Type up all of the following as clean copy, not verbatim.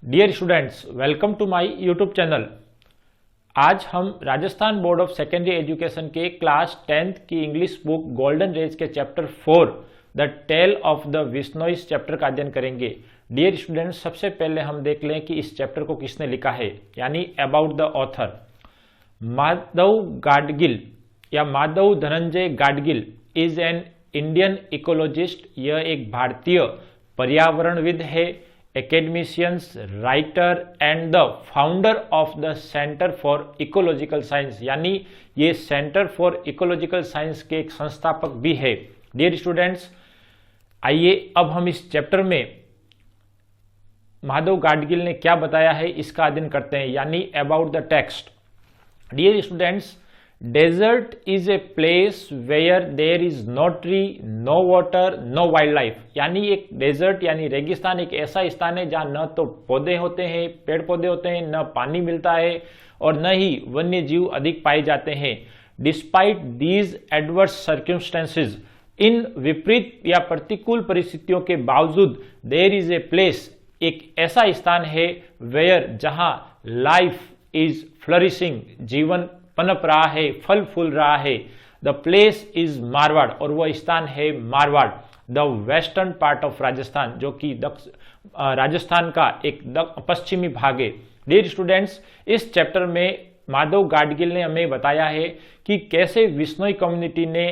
Dear students, welcome to my YouTube channel. आज हम Rajasthan board of secondary education के class 10th की English book golden rays के chapter 4 the tale of the Bishnois chapter का अध्ययन करेंगे। डियर स्टूडेंट्स, सबसे पहले हम देख लें कि इस चैप्टर को किसने लिखा है, यानी about the author. Madhav Gadgil या Madhav Dhananjay Gadgil is an Indian ecologist. यह एक भारतीय पर्यावरणविद है, academicians, writer and the founder of the centre for ecological science, यानी ये सेंटर फॉर इकोलॉजिकल साइंस के एक संस्थापक भी है। डियर स्टूडेंट्स, आइए अब हम इस चैप्टर में माधव गाडगिल ने क्या बताया है इसका अध्ययन करते हैं, यानी about the text. Dear students, desert is a place where there is no tree, no water, no wildlife. यानी एक डेजर्ट यानी रेगिस्तान एक ऐसा स्थान है जहां न तो पौधे होते हैं, पेड़ पौधे होते हैं, न पानी मिलता है और न ही वन्य जीव अधिक पाए जाते हैं। डिस्पाइट दीज एडवर्स सर्कमस्टेंसेज, इन विपरीत या प्रतिकूल परिस्थितियों के बावजूद, देयर इज ए प्लेस, एक ऐसा स्थान है, वेयर जहां लाइफ इज फ्लरिशिंग, जीवन पनप रहा है, फल फूल रहा है। द प्लेस इज मारवाड़, और वह स्थान है Marwar, the western part of Rajasthan, जो कि राजस्थान का एक पश्चिमी भाग है। डियर स्टूडेंट्स, इस चैप्टर में माधव गाडगिल ने हमें बताया है कि कैसे विश्नोई कम्युनिटी ने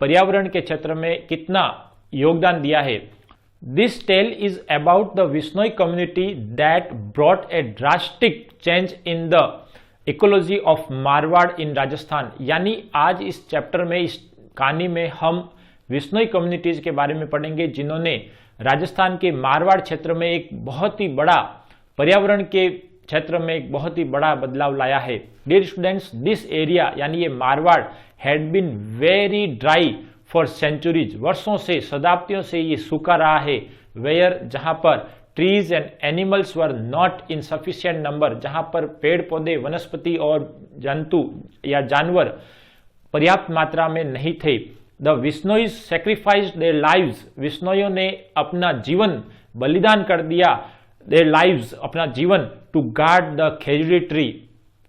पर्यावरण के क्षेत्र में कितना योगदान दिया है। This tale is about the Bishnoi community that brought a drastic change in the ecology of Marwar in Rajasthan. यानी आज इस चैप्टर में, इस कहानी में हम विश्नोई कम्युनिटीज के बारे में पढ़ेंगे जिन्होंने राजस्थान के मारवाड़ क्षेत्र में एक बहुत ही बड़ा पर्यावरण के क्षेत्र में एक बहुत ही बड़ा बदलाव लाया है। डियर स्टूडेंट्स, दिस एरिया यानी ये Marwar had been very dry for centuries, वर्षों से, शताब्दियों से ये सूखा रहा है। वेयर, जहां पर trees and animals were not in sufficient number, जहां पर पेड़ पौधे, वनस्पति और जंतु या जानवर पर्याप्त मात्रा में नहीं थे। द विश्नोइज सैक्रिफाइस्ड देयर लाइव्स, विश्नोइयों ने अपना जीवन बलिदान कर दिया, देयर लाइव्स, अपना जीवन, to guard the Khejri tree,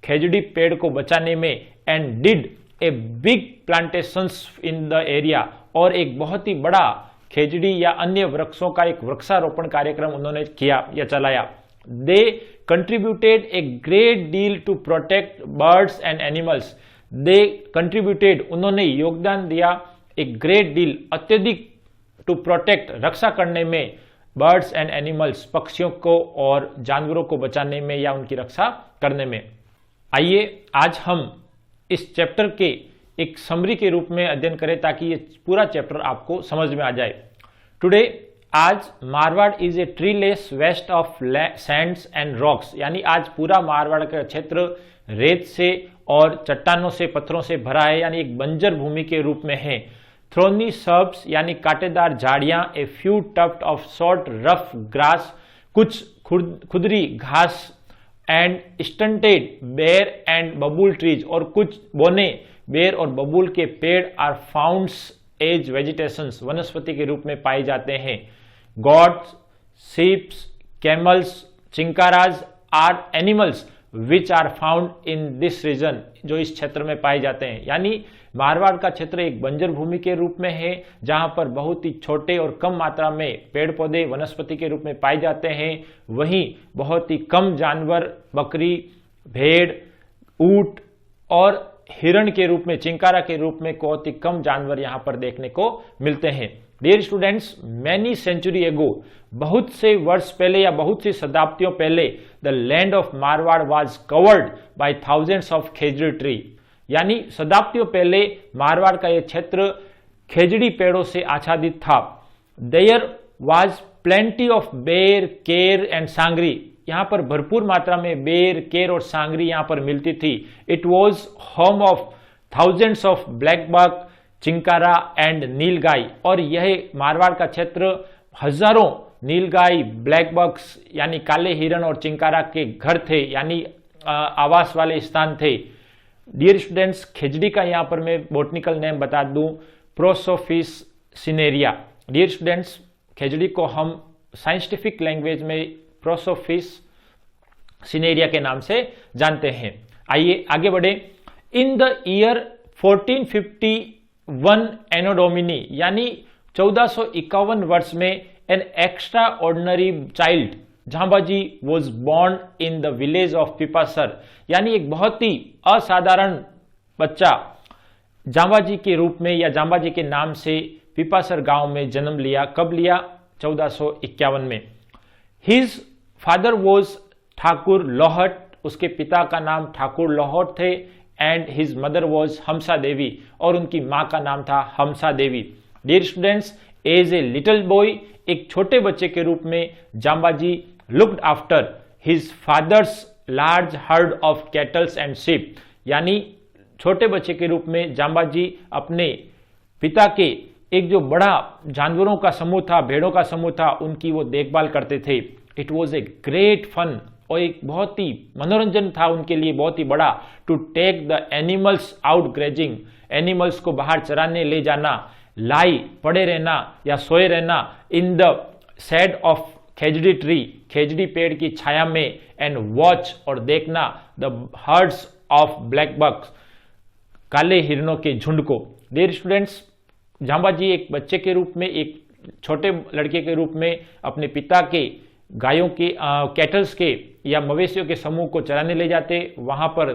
khejri पेड़ को बचाने में, and did a big plantations in the area, और एक बहुत ही बड़ा खेजड़ी या अन्य वृक्षों का एक वृक्षारोपण कार्यक्रम उन्होंने किया या चलाया। They contributed a great deal to protect birds and animals, they contributed, उन्होंने योगदान दिया, ए ग्रेट डील, अत्यधिक, टू प्रोटेक्ट, रक्षा करने में, बर्ड्स एंड एनिमल्स, पक्षियों को और जानवरों को बचाने में या उनकी रक्षा करने में। आइए आज हम इस चैप्टर के एक समरी के रूप में अध्ययन करें ताकि ये पूरा चैप्टर आपको समझ में आ जाए। टुडे, आज Marwar is a treeless waste of sands and rocks, यानी आज पूरा मारवाड़ का क्षेत्र रेत से और चट्टानों से, पत्थरों से भरा है, यानी एक बंजर भूमि के रूप में है। थ्रोनी सर्ब्स यानी कांटेदार झाड़ियां, a few tuft of short rough grass, कुछ खुदरी घास, and stunted ber and babool trees, और कुछ बोने बेर और बबूल के पेड़ आर फाउंड्स एज वेजिटेशंस, वनस्पति के रूप में पाए जाते हैं। Goats, sheeps, camels, chinkaras are animals which are found in this region, जो इस क्षेत्र में पाए जाते हैं। यानी मारवाड़ का क्षेत्र एक बंजर भूमि के रूप में है जहां पर बहुत ही छोटे और कम मात्रा में पेड़ पौधे वनस्पति के रूप में पाए जाते हैं, वहीं बहुत ही कम जानवर, बकरी, भेड़, ऊंट और हिरण के रूप में, चिंकारा के रूप में बहुत ही कम जानवर यहां पर देखने को मिलते हैं। डियर स्टूडेंट्स, मैनी सेंचुरी एगो, बहुत से वर्ष पहले या बहुत सी शताब्दियों पहले, the land of Marwar was covered by thousands of khejri tree, यानी शताब्दियों पहले मारवाड़ का यह क्षेत्र खेजड़ी पेड़ों से आच्छादित था। देयर वाज प्लेंटी ऑफ बेर, केर एंड सांगरी, यहां पर भरपूर मात्रा में बेर, केर और सांगरी यहां पर मिलती थी। It was home of thousands of blackbuck, chinkara and nilgai, और यह मारवाड़ का क्षेत्र हजारों नीलगाय, ब्लैकबक्स यानी काले हिरण और चिंकारा के घर थे, यानी आवास वाले स्थान थे। डियर स्टूडेंट्स, खेजड़ी का यहां पर मैं बोटनिकल नेम बता दूं, प्रोसोफिस सिनेरिया। डियर स्टूडेंट्स, खेजड़ी को हम साइंटिफिक लैंग्वेज में प्रोसोफिस सिनेरिया के नाम से जानते हैं। आइए आगे बढ़े। In the year 1451 anno domini यानी 1451 वर्ष में an extraordinary child Jhambaji was born in the village of Pipasar, यानी एक बहुत ही असाधारण बच्चा झांबाजी के रूप में या झांबाजी के नाम से पिपासर गांव में जन्म लिया। कब लिया? 1451 में। His father was Thakur Lohat, उसके पिता का नाम ठाकुर लोहट थे, and his mother was Hamsa Devi, और उनकी मां का नाम था Hamsa Devi. Dear students, as a little boy, एक छोटे बच्चे के रूप में Jhambaji looked after his father's large herd of cattles and sheep, यानी छोटे बच्चे के रूप में झांबाजी अपने पिता के एक जो बड़ा जानवरों का समूह था, भेड़ों का समूह था, उनकी वो देखभाल करते थे। It was a great fun, और एक बहुत ही मनोरंजन था उनके लिए, बहुत ही बड़ा, to take the animals out grazing, animals को बाहर चराने ले जाना, लाई पड़े रहना या सोए रहना in the shade of khejri tree, khejri पेड़ की छाया में, एंड वॉच और देखना the herds of black bucks, काले हिरणों के झुंड को। डियर स्टूडेंट्स, झांबाजी एक बच्चे के रूप में, एक छोटे लड़के के रूप में अपने पिता के गायों के कैटल्स के या मवेशियों के समूह को चराने ले जाते, वहां पर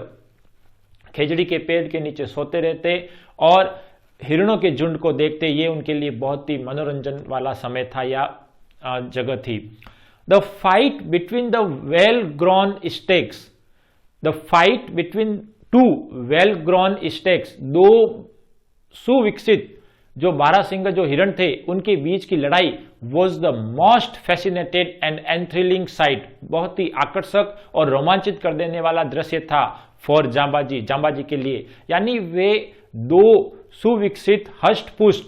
खेजड़ी के पेड़ के नीचे सोते रहते और हिरणों के झुंड को देखते। ये उनके लिए बहुत ही मनोरंजन वाला समय था या जगह थी। The fight between the well grown stakes, the fight between two well grown stakes, दो सुविकसित जो बारहसिंगा जो हिरण थे, उनके बीच की लड़ाई was the most fascinated and enthrilling sight, बहुत ही आकर्षक और रोमांचित कर देने वाला दृश्य था फॉर झांबाजी, झांबाजी के लिए। यानी वे दो सुविकसित हष्ट पुष्ट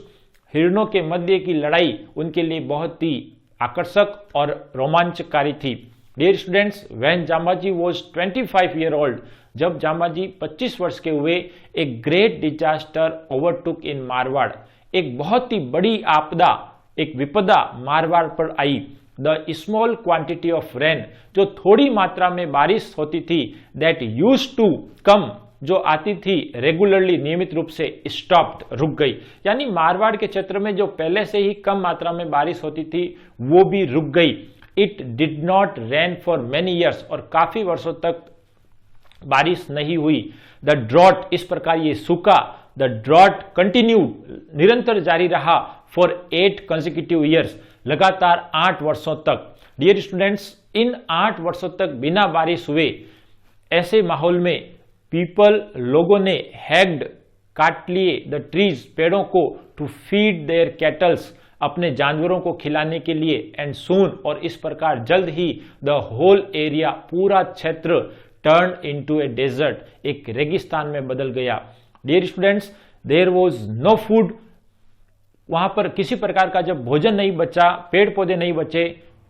हिरणों के मध्य की लड़ाई उनके लिए बहुत ही आकर्षक और रोमांचकारी थी। Dear students, when Jhambaji was 25 year old, जब झांबाजी 25 वर्ष के हुए, एक great disaster overtook in Marwar, एक बहुत ही बड़ी आपदा, एक विपदा मारवाड़ पर आई। The small quantity of rain, जो थोड़ी मात्रा में बारिश होती थी, दैट यूज्ड टू कम, जो आती थी रेगुलरली, नियमित रूप से, स्टॉप्ड, रुक गई। यानी मारवाड़ के क्षेत्र में जो पहले से ही कम मात्रा में बारिश होती थी वो भी रुक गई। It did not rain for many years, और काफी वर्षों तक बारिश नहीं हुई। द ड्रॉट, इस प्रकार ये सूखा, द ड्रॉट कंटिन्यूड, निरंतर जारी रहा फॉर 8 कंसेक्यूटिव ईयर्स, लगातार 8 वर्षों तक। डियर स्टूडेंट्स, इन 8 वर्षों तक बिना बारिश हुए ऐसे माहौल में पीपल, लोगों ने हैग्ड, काट लिए द ट्रीज, पेड़ों को, टू फीड देयर कैटल्स, अपने जानवरों को खिलाने के लिए, एंड सून, और इस प्रकार जल्द ही द होल एरिया, पूरा क्षेत्र, टर्न इनटू ए डेजर्ट, एक रेगिस्तान में बदल गया। Dear students, there was no food, वहां पर किसी प्रकार का जब भोजन नहीं बचा, पेड़ पौधे नहीं बचे,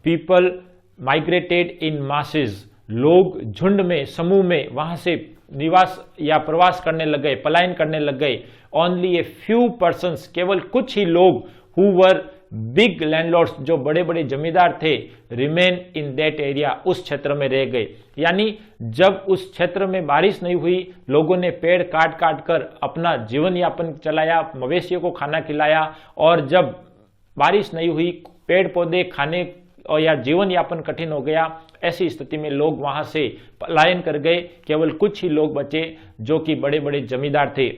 पीपल माइग्रेटेड इन मासेस, लोग झुंड में, समूह में वहां से निवास या प्रवास करने लग गए, पलायन करने लग गए। ओनली ए फ्यू पर्सन्स, केवल कुछ ही लोग, हु वर बिग लैंडलॉर्ड्स, जो बड़े बड़े जमींदार थे, रिमेन इन दैट एरिया, उस क्षेत्र में रह गए। यानी जब उस क्षेत्र में बारिश नहीं हुई, लोगों ने पेड़ काट काट कर अपना जीवन यापन चलाया, मवेशियों को खाना खिलाया, और जब बारिश नहीं हुई, पेड़ पौधे खाने और या जीवन यापन कठिन हो गया, ऐसी स्थिति में लोग वहां से पलायन कर गए। केवल कुछ ही लोग बचे जो कि बड़े बड़े जमींदार थे।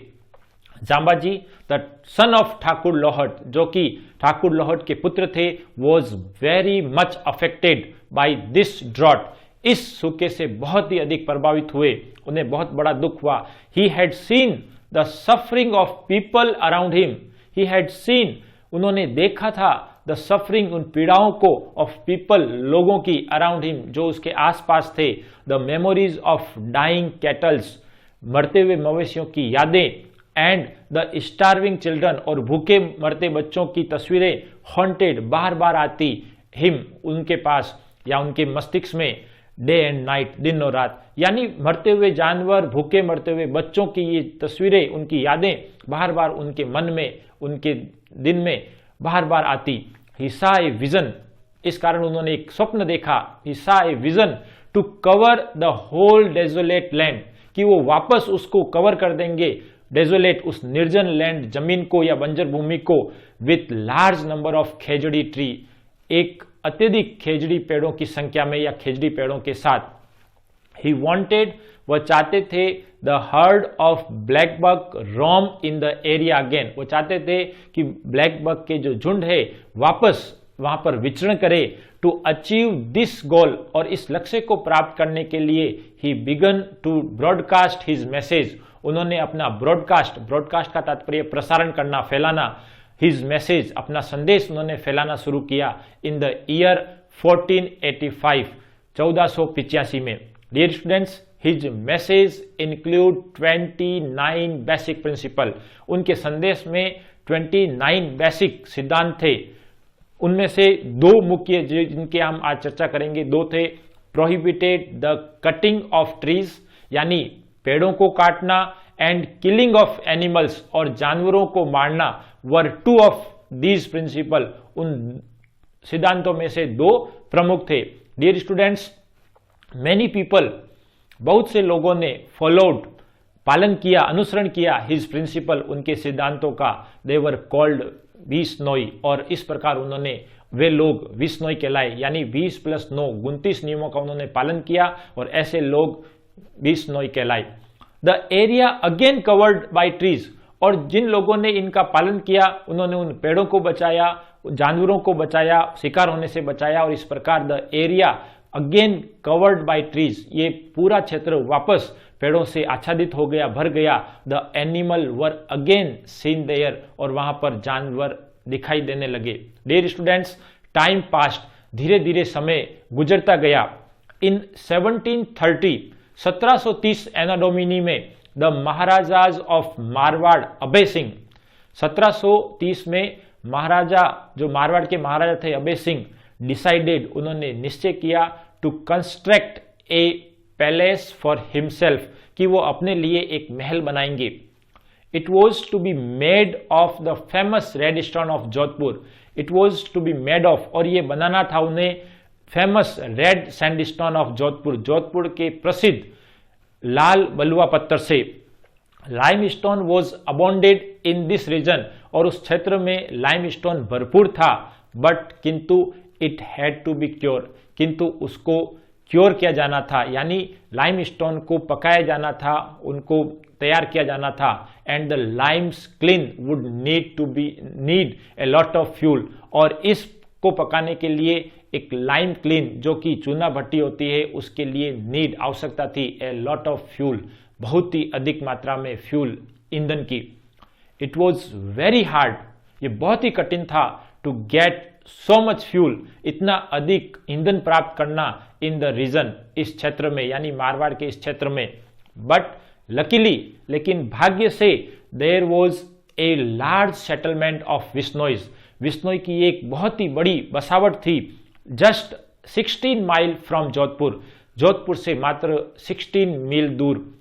Jhambaji, the son of Thakur Lohat, जो कि ठाकुर लोहट के पुत्र थे, was very much affected by this drought, इस सूखे से बहुत ही अधिक प्रभावित हुए, उन्हें बहुत बड़ा दुख हुआ। He had seen the suffering of people around him, he had seen, उन्होंने देखा था, द सफरिंग, उन पीड़ाओं को, ऑफ पीपल, लोगों की, अराउंड हिम, जो उसके आसपास थे, the memories of dying cattles, मरते हुए मवेशियों की यादें, एंड द स्टार्विंग चिल्ड्रन, और भूखे मरते बच्चों की तस्वीरें, हॉन्टेड, बार बार आती, हिम, उनके पास या उनके मस्तिष्क में, डे एंड नाइट, दिन और रात। यानी मरते हुए जानवर, भूखे मरते हुए बच्चों की ये तस्वीरें, उनकी यादें बार बार उनके मन में, उनके दिन में बार बार आती। ही सा ए विजन, इस कारण उन्होंने एक स्वप्न देखा। He saw a vision to cover the whole desolate land, कि वो वापस उसको कवर कर देंगे, डेजोलेट उस निर्जन लैंड जमीन को या बंजर भूमि को, with large number of khejri tree, एक अत्यधिक खेजड़ी पेड़ों की संख्या में या खेजड़ी पेड़ों के साथ। ही वॉन्टेड, वह चाहते थे, the herd of black buck roam in the area again, वो चाहते थे कि ब्लैक बक के जो झुंड है वापस वहां पर विचरण करे। टू अचीव दिस गोल, और इस लक्ष्य को प्राप्त करने के लिए he began to broadcast his message, उन्होंने अपना ब्रॉडकास्ट का तात्पर्य प्रसारण करना, फैलाना, हिज मैसेज, अपना संदेश उन्होंने फैलाना शुरू किया इन द ईयर 1485, 1485 में। Dear students, his message include 29 basic principle, उनके संदेश में 29 बेसिक सिद्धांत थे। उनमें से दो मुख्य जिनके हम आज चर्चा करेंगे, दो थे, prohibited the cutting of trees, यानी पेड़ों को काटना, एंड किलिंग ऑफ एनिमल्स, और जानवरों को मारना, वर टू ऑफ दीज प्रिंसिपल, उन सिद्धांतों में से दो प्रमुख थे। डियर स्टूडेंट्स, मैनी पीपल, बहुत से लोगों ने फॉलोड, पालन किया, अनुसरण किया, हिज प्रिंसिपल, उनके सिद्धांतों का, दे वर कॉल्ड विस्नोई, और इस प्रकार उन्होंने, वे लोग विस्नोई कहलाए, यानी 20 + 9 29 नियमों का उन्होंने पालन किया और ऐसे लोग विस्नोई कहलाए। The area again covered by trees, और जिन लोगों ने इनका पालन किया उन्होंने उन पेड़ों को बचाया, जानवरों को बचाया, शिकार होने से बचाया, और इस प्रकार the area again covered by trees, ये पूरा क्षेत्र वापस पेड़ों से आच्छादित हो गया, भर गया। The animal were again seen there, और वहां पर जानवर दिखाई देने लगे। डियर स्टूडेंट्स, टाइम पास्ट, धीरे धीरे समय गुजरता गया। इन 1730 एना डोमिनी में द महाराजाज ऑफ मारवाड़ अभय सिंह, 1730 में महाराजा, जो मारवाड़ के महाराजा थे अभय सिंह, डिसाइडेड, उन्होंने निश्चय किया, to construct a palace for himself, कि वो अपने लिए एक महल बनाएंगे। It was to be made of the famous red stone of Jodhpur, it was to be made of, और ये बनाना था उन्हें famous red sandstone of Jodhpur, Jodhpur के प्रसिद्ध लाल बलुआ पत्थर से। Limestone was abounded in this region, और उस क्षेत्र में लाइमस्टोन भरपूर था, बट किंतु it had to be cure, किंतु उसको क्योर किया जाना था, यानी लाइमस्टोन को पकाया जाना था, उनको तैयार किया जाना था। And the Lyme's clean would need a lot of fuel, और इसको पकाने के लिए एक लाइम क्लीन, जो कि चूना भट्टी होती है, उसके लिए नीड, आवश्यकता थी, ए लॉट ऑफ फ्यूल, बहुत ही अधिक मात्रा में फ्यूल, ईंधन की। इट वॉज वेरी हार्ड, ये बहुत ही कठिन था, to get so much fuel, इतना अधिक ईंधन प्राप्त करना, इन द रीजन, इस क्षेत्र में, यानी मारवाड़ के इस क्षेत्र में। बट लकीली, लेकिन भाग्य से, there was a large settlement of Bishnois, Bishnoi की एक बहुत ही बड़ी बसावट थी, just 16 mile from Jodhpur, Jodhpur से मात्र 16 मील दूर।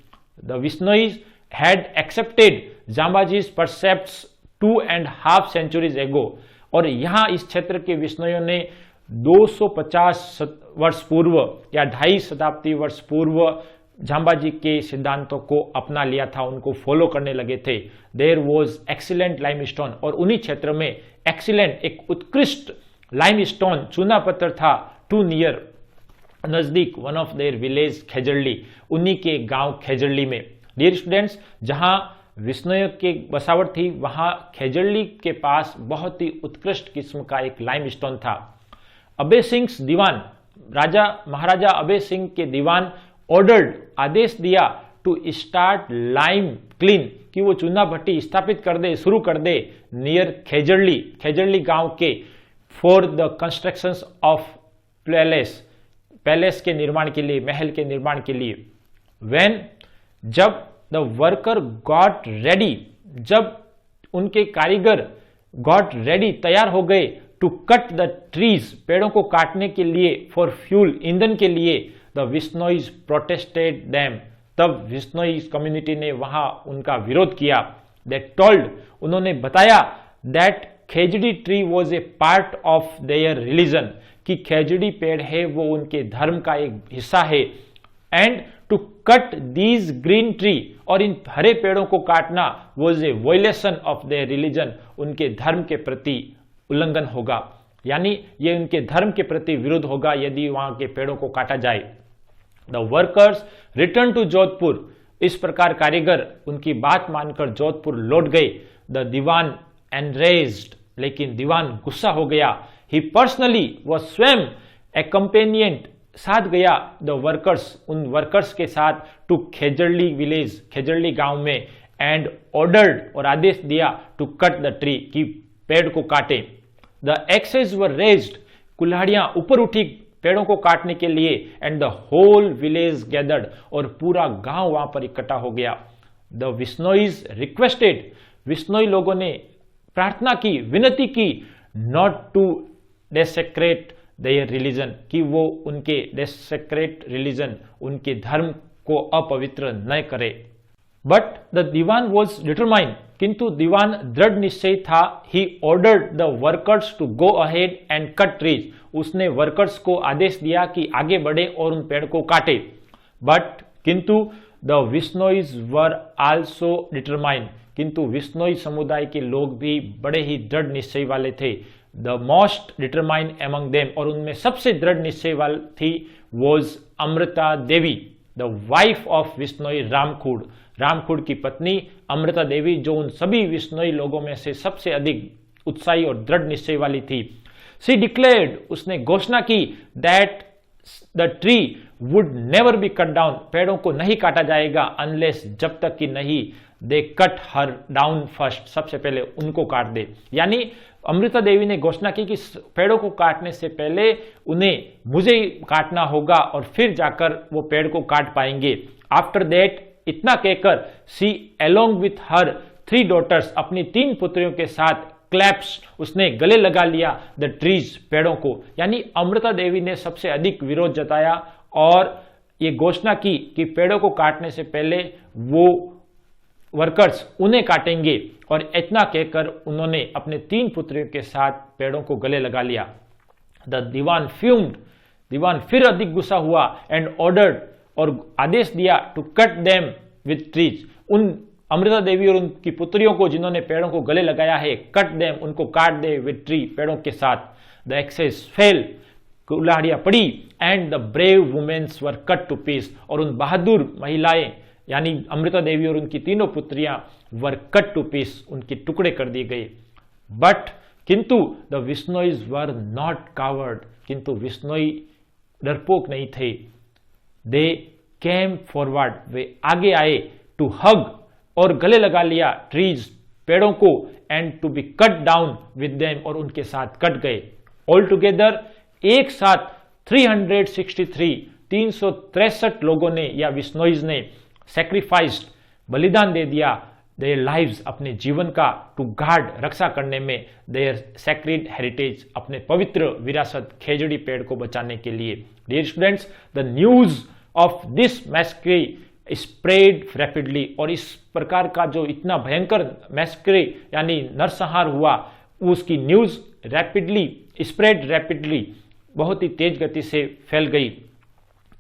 The Bishnois had accepted Jambaji's precepts 2.5 centuries एगो, और यहां इस क्षेत्र के विस्नोइयों ने 250 वर्ष पूर्व या 2.5 शताब्दी वर्ष पूर्व जांबाजी के सिद्धांतों को अपना लिया था, उनको फॉलो करने लगे थे। देयर वॉज एक्सीलेंट लाइमस्टोन, और उन्हीं क्षेत्र में एक्सीलेंट, एक उत्कृष्ट लाइमस्टोन, चूना पत्थर था, टू नियर, नजदीक, one of their village Khejarli, उन्हीं के गांव खेजड़ली में। डियर स्टूडेंट्स, जहां विस्नोई के बसावट थी, वहां खेजड़ली के पास बहुत ही उत्कृष्ट किस्म का एक लाइमस्टोन था। अभय सिंह दीवान, महाराजा अभय सिंह के दीवान ऑर्डर्ड, आदेश दिया, टू स्टार्ट लाइम क्लीन, कि वो चूना भट्टी स्थापित कर दे, शुरू कर दे, नियर खेजड़ली, खेजड़ली गांव के, for the construction of palace के निर्माण के लिए, महल के निर्माण के लिए। व्हेन, जब द वर्कर गॉट रेडी, जब उनके कारीगर गॉट रेडी, तैयार हो गए, टू कट द ट्रीज, पेड़ों को काटने के लिए, फॉर फ्यूल, ईंधन के लिए, द विस्नोइज प्रोटेस्टेड देम, तब विस्नोइज कम्युनिटी ने वहां उनका विरोध किया। दे टोल्ड, उन्होंने बताया, that khejri tree was a part of their religion, कि खेजड़ी पेड़ है वो उनके धर्म का एक हिस्सा है, and to cut these green tree, और इन हरे पेड़ों को काटना was a violation of their religion, उनके धर्म के प्रति उल्लंघन होगा, यानी ये उनके धर्म के प्रति विरुद्ध होगा यदि वहां के पेड़ों को काटा जाए। The workers return to Jodhpur, इस प्रकार कारीगर उनकी बात मानकर जोधपुर लौट गए। द दीवान एनरेज्ड, लेकिन दीवान गुस्सा हो गया। ही पर्सनली, वह स्वयं एक्कम्पेनियंट, साथ गया द वर्कर्स, उन वर्कर्स के साथ टू खेजड़ली विलेज, खेजड़ली गांव में, एंड ऑर्डर्ड, और आदेश दिया टू कट द ट्री, कि पेड़ को काटे। द एक्सेस वर रेज्ड, कुल्हाड़ियां ऊपर उठी पेड़ों को काटने के लिए, and the whole village gathered, और पूरा गांव वहां पर इकट्ठा हो गया। द विश्नोइज रिक्वेस्टेड, विश्नोई लोगों ने प्रार्थना की, विनती की, नॉट टू डेसेक्रेट देयर रिलीजन, कि वो उनके डेसेक्रेट रिलीजन, उनके धर्म को अपवित्र न करे। But the Dewan was determined, किंतु दीवान दृढ़ निश्चय था। He ordered the workers to go ahead and cut trees, उसने वर्कर्स को आदेश दिया कि आगे बढ़े और उन पेड़ को काटे। बट किंतु द विश्नोइज वर आल्सो डिटरमाइंड, किंतु विश्नोई समुदाय के लोग भी बड़े ही दृढ़ निश्चय वाले थे। The most determined among them, और उनमें सबसे दृढ़ निश्चय वाली थी was Amrita Devi, the wife of Bishnoi Ramkhur, Ramkhur की पत्नी अमृता देवी, जो उन सभी विश्नोई लोगों में से सबसे अधिक उत्साही और दृढ़ निश्चय वाली थी। शी डिक्लेयर्ड, उसने घोषणा की, that the tree would never be cut down, पेड़ों को नहीं काटा जाएगा, अनलेस, जब तक कि नहीं, दे कट हर डाउन फर्स्ट, सबसे पहले उनको काट दे। यानी अमृता देवी ने घोषणा की कि पेड़ों को काटने से पहले उन्हें मुझे काटना होगा और फिर जाकर वो पेड़ को काट पाएंगे। आफ्टर दैट, इतना कहकर, सी अलोंग विथ हर 3 डॉटर्स, अपनी 3 पुत्रियों के साथ, क्लैप्स, उसने गले लगा लिया द ट्रीज, पेड़ों को। यानी अमृता देवी ने सबसे अधिक विरोध जताया और ये घोषणा की कि पेड़ों को काटने से पहले वो वर्कर्स उन्हें काटेंगे, और इतना कहकर उन्होंने अपने 3 पुत्रियों के साथ पेड़ों को गले लगा लिया। द दीवान फ्यूम्ड, दीवान फिर अधिक गुस्सा हुआ, एंड ऑर्डर्ड, और आदेश दिया to cut them with trees, उन अमृता देवी और उनकी पुत्रियों को जिन्होंने पेड़ों को गले लगाया है, कट देम, उनको काट दे विथ ट्री, पेड़ों के साथ। द एक्सेस फेल, कुल्हाड़ियां पड़ी, and the brave womens were cut to piece, और उन बहादुर महिलाएं यानी अमृता देवी और उनकी 3 पुत्रियां वर कट टू पीस, उनके टुकड़े कर दिए गए। बट किंतु द विश्नोइज वर नॉट कावर्ड, किंतु विश्नोई डरपोक नहीं थे। दे केम फॉरवर्ड, वे आगे आए, टू हग, और गले लगा लिया ट्रीज, पेड़ों को, and to be cut down with them, और उनके साथ कट गए। ऑल टुगेदर, एक साथ 363 लोगों ने या विश्नोइज ने सैक्रिफाइस्ड, बलिदान दे दिया, देयर लाइव्स, अपने जीवन का, टू गार्ड, रक्षा करने में, देयर सैक्रेड हेरिटेज, अपने पवित्र विरासत खेजड़ी पेड़ को बचाने के लिए। Dear students, the news of this massacre spread rapidly, और इस प्रकार का जो इतना भयंकर मैस्क्रे यानी नरसंहार हुआ, उसकी न्यूज रैपिडली स्प्रेड रैपिडली, बहुत ही तेज गति से फैल गई।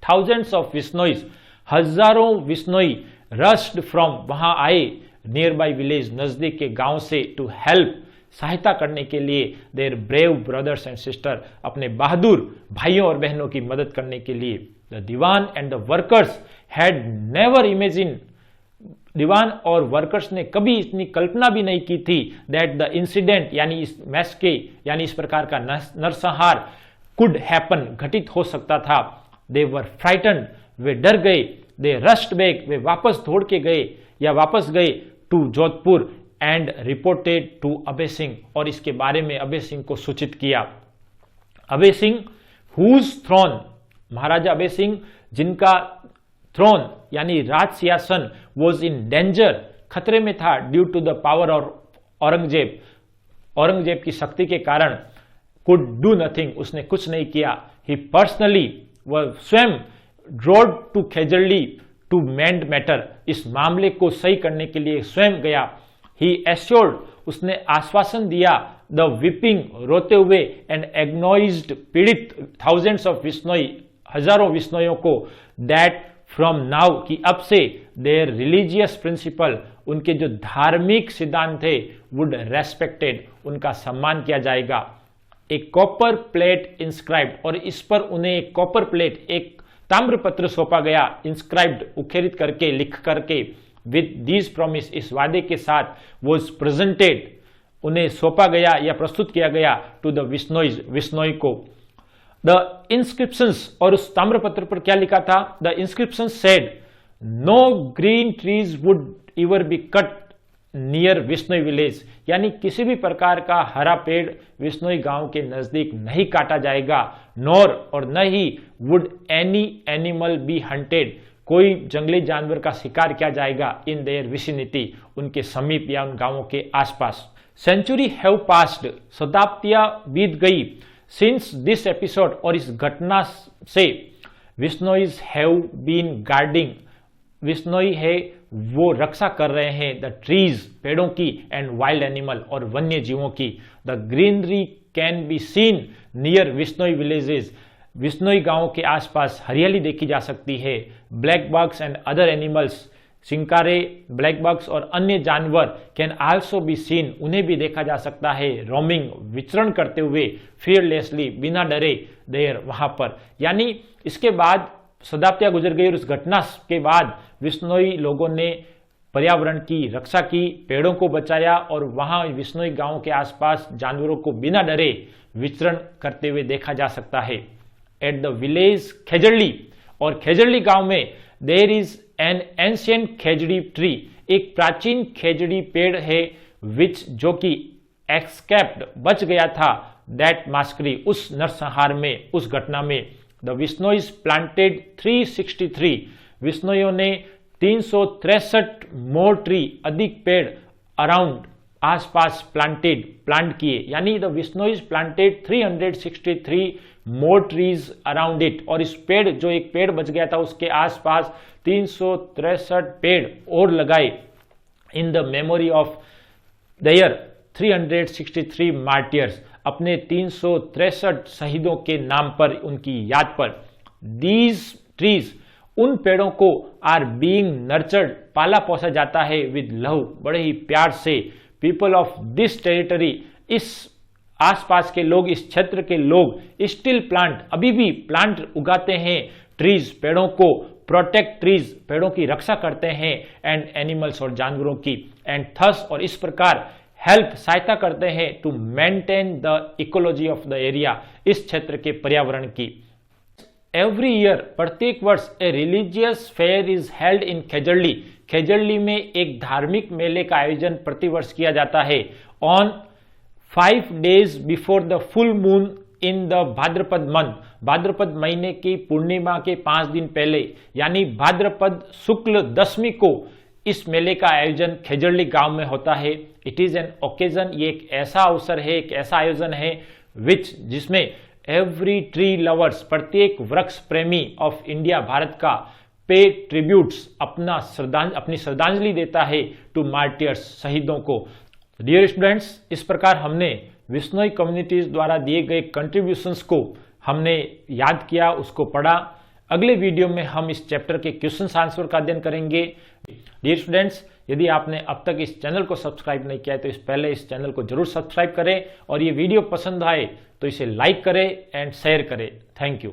थाउजेंड्स ऑफ विश्नोइज, हजारों विश्नोई, रश्ड फ्रॉम, वहां आए, नियर बाई विलेज, नजदीक के गांव से, टू हेल्प, सहायता करने के लिए, their brave brothers and sister, अपने बहादुर भाइयों और बहनों की मदद करने के लिए। The Diwan and the workers had never imagine, दीवान और वर्कर्स ने कभी इतनी कल्पना भी नहीं की थी, दैट द इंसिडेंट यानी इस मैस्के यानी इस प्रकार का नरसंहार कुड हैपन, घटित हो सकता था। दे वर फ्राइटन, वे डर गए। दे रश्ड बैक, वे वापस दौड़ के गए या वापस गए to Jodhpur, and reported to Abhay Singh, और इसके बारे में अभय सिंह को सूचित किया। अभय सिंह, हुज थ्रोन, महाराजा अभय सिंह जिनका थ्रोन यानी राज सिंहासन वॉज इन डेंजर, खतरे में था, due to the power of Aurangzeb, Aurangzeb की शक्ति के कारण, कुड डू नथिंग, उसने कुछ नहीं किया। ही पर्सनली, वह स्वयं, drove to Khejarli to mend matter, इस मामले को सही करने के लिए स्वयं गया। ही एश्योर्ड, उसने आश्वासन दिया द वीपिंग, रोते हुए, एंड एग्नोइज्ड, पीड़ित, थाउजेंड्स ऑफ विश्नोई, हजारों विश्नोइयों को, दैट फ्रॉम नाउ, कि अब से, देयर रिलीजियस प्रिंसिपल, उनके जो धार्मिक सिद्धांत थे, वुड रेस्पेक्टेड, उनका सम्मान किया जाएगा। एक कॉपर प्लेट इंस्क्राइब्ड, और इस पर उन्हें एक कॉपर प्लेट, एक ताम्रपत्र सौंपा गया, इंस्क्राइब्ड, उखेरित करके, लिख करके, विद दीज प्रॉमिस, इस वादे के साथ, वॉज प्रेजेंटेड, उन्हें सौंपा गया या प्रस्तुत किया गया, टू द विश्नोइज, विश्नोई को। द इंस्क्रिप्शंस, और उस ताम्रपत्र पर क्या लिखा था? The inscription said, no green trees would ever be cut near Bishnoi village, यानी किसी भी प्रकार का हरा पेड़ विश्नोई गांव के नजदीक नहीं काटा जाएगा। नॉर, और न ही, would any animal be hunted, कोई जंगली जानवर का शिकार किया जाएगा, इन देयर विसिनिटी, उनके समीप या उन गांवों के आसपास। सेंचुरी हैव पास्ड, शताब्दियां बीत गई, सिंस दिस एपिसोड, और इस घटना से, विश्नोइज हैव बीन गार्डिंग, विश्नोई है वो रक्षा कर रहे हैं, द ट्रीज, पेड़ों की, एंड वाइल्ड एनिमल, और वन्य जीवों की। The greenery can be seen near Bishnoi villages, Bishnoi गांवों के आसपास हरियाली देखी जा सकती है। Black bucks and other animals, चिंकारे, ब्लैक बग्स और अन्य जानवर, कैन आल्सो बी सीन, उन्हें भी देखा जा सकता है, रोमिंग, विचरण करते हुए, फियरलेसली, बिना डरे, देयर, वहां पर। यानी इसके बाद शताब्दियां गुजर गई और उस घटना के बाद विश्नोई लोगों ने पर्यावरण की रक्षा की, पेड़ों को बचाया, और वहां विश्नोई गांव के आसपास जानवरों को बिना डरे विचरण करते हुए देखा जा सकता है। एट द विलेज खेजड़ली, और खेजड़ली गांव में, there is an ancient khejri tree, एक प्राचीन खेजड़ी पेड़ है, विच, जो कि एक्सकेप्ड, बच गया था, दैट मास्करी, उस नरसंहार में, उस घटना में। द विश्नोइज प्लांटेड 363, विश्नोइयों ने 363 मोर ट्री, अधिक पेड़, अराउंड, आसपास, प्लांट किए, यानी the Bishnois planted 363 more trees around it, और इस पेड़, जो एक पेड़ बच गया था उसके आसपास 363 पेड़ और लगाए, in the memory of their 363 martyrs, अपने 363 शहीदों के नाम पर, उनकी याद पर। दीज ट्रीज, उन पेड़ों को, आर बीइंग नर्चर्ड, पाला पोसा जाता है, विद लव, बड़े ही प्यार से, पीपल ऑफ दिस टेरिटरी, इस आसपास के लोग, इस क्षेत्र के लोग, स्टिल प्लांट, अभी भी प्लांट उगाते हैं, ट्रीज, पेड़ों को, प्रोटेक्ट ट्रीज, पेड़ों की रक्षा करते हैं, एंड एनिमल्स, और जानवरों की, एंड थस, और इस प्रकार, हेल्प, सहायता करते हैं, to maintain the ecology of the area, इस क्षेत्र के पर्यावरण की। एवरी ईयर, प्रत्येक वर्ष, a religious fair is held in Khejarli, Khejarli में एक धार्मिक मेले का आयोजन प्रतिवर्ष किया जाता है, on 5 days before the full moon in the Bhadrapad month, Bhadrapad महीने की पूर्णिमा के 5 दिन पहले, यानी भाद्रपद शुक्ल दशमी को इस मेले का आयोजन खेजड़ली गांव में होता है। इट इज एन ओकेजन, ये एक ऐसा अवसर है, एक ऐसा आयोजन है, विच, जिसमें एवरी ट्री लवर्स, प्रत्येक वृक्ष प्रेमी ऑफ इंडिया, भारत का, पे ट्रिब्यूट्स, अपनी श्रद्धांजलि देता है, टू मार्टियर्स, शहीदों को। डियर स्टूडेंट्स, इस प्रकार हमने विश्नोई कम्युनिटीज द्वारा दिए गए कंट्रीब्यूशंस को हमने याद किया, उसको पढ़ा। अगले वीडियो में हम इस चैप्टर के क्वेश्चन आंसर का अध्ययन करेंगे। डियर स्टूडेंट्स, यदि आपने अब तक इस चैनल को सब्सक्राइब नहीं किया है तो पहले इस चैनल को जरूर सब्सक्राइब करें, और ये वीडियो पसंद आए तो इसे लाइक करें एंड शेयर करें। Thank you.